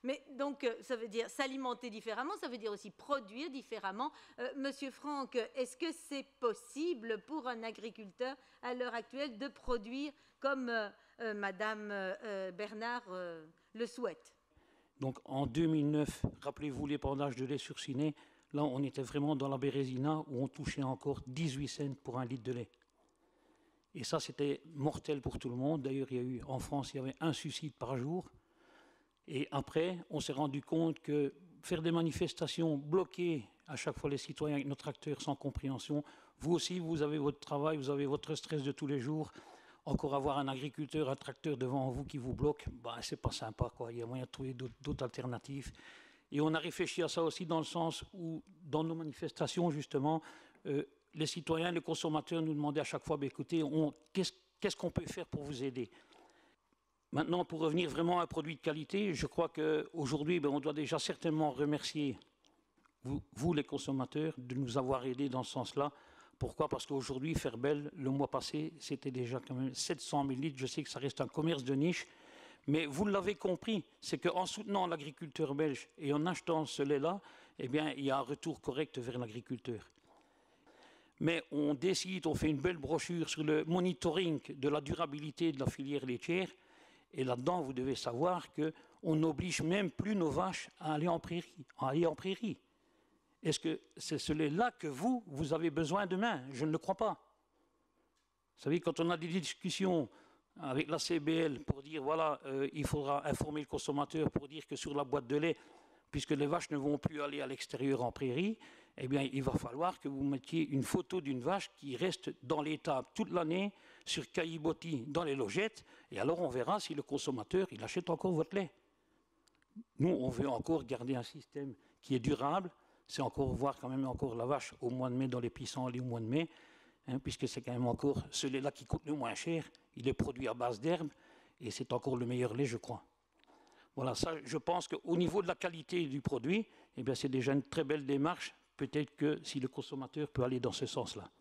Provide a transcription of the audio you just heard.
Mais donc, ça veut dire s'alimenter différemment, ça veut dire aussi produire différemment. Monsieur Franck, est-ce que c'est possible pour un agriculteur à l'heure actuelle de produire comme Madame Bernard le souhaite? Donc en 2009, rappelez-vous l'épandage de lait sur Ciné, là on était vraiment dans la Bérésina où on touchait encore 18 cents pour un litre de lait. Et ça c'était mortel pour tout le monde. D'ailleurs en France il y avait un suicide par jour. Et après, on s'est rendu compte que faire des manifestations, bloquer à chaque fois les citoyens avec nos tracteurs sans compréhension, vous aussi, vous avez votre travail, vous avez votre stress de tous les jours. Encore avoir un agriculteur, un tracteur devant vous qui vous bloque, bah, c'est pas sympa, quoi. Il y a moyen de trouver d'autres alternatives. Et on a réfléchi à ça aussi dans le sens où, dans nos manifestations, justement, les citoyens, les consommateurs nous demandaient à chaque fois, bah, écoutez, qu'est-ce qu'on peut faire pour vous aider ? Maintenant, pour revenir vraiment à un produit de qualité, je crois qu'aujourd'hui, on doit déjà certainement remercier vous, les consommateurs, de nous avoir aidés dans ce sens-là. Pourquoi? Parce qu'aujourd'hui, Ferbel, le mois passé, c'était déjà quand même 700 000 litres. Je sais que ça reste un commerce de niche, mais vous l'avez compris, c'est qu'en soutenant l'agriculteur belge et en achetant ce lait-là, eh bien, il y a un retour correct vers l'agriculteur. Mais on décide, on fait une belle brochure sur le monitoring de la durabilité de la filière laitière. Et là-dedans, vous devez savoir qu'on n'oblige même plus nos vaches à aller en prairie. Est-ce que c'est ce lait-là que vous avez besoin demain? Je ne le crois pas. Vous savez, quand on a des discussions avec la CBL pour dire, voilà, il faudra informer le consommateur pour dire que sur la boîte de lait, puisque les vaches ne vont plus aller à l'extérieur en prairie, eh bien, il va falloir que vous mettiez une photo d'une vache qui reste dans l'étable toute l'année, sur caillebotis, dans les logettes, et alors on verra si le consommateur, il achète encore votre lait. Nous, on veut encore garder un système qui est durable, c'est encore voir quand même encore la vache au mois de mai dans les pissenlits au mois de mai, hein, puisque c'est quand même encore ce lait-là qui coûte le moins cher, il est produit à base d'herbe, et c'est encore le meilleur lait, je crois. Voilà, ça, je pense qu'au niveau de la qualité du produit, eh bien, c'est déjà une très belle démarche. Peut-être que si le consommateur peut aller dans ce sens-là.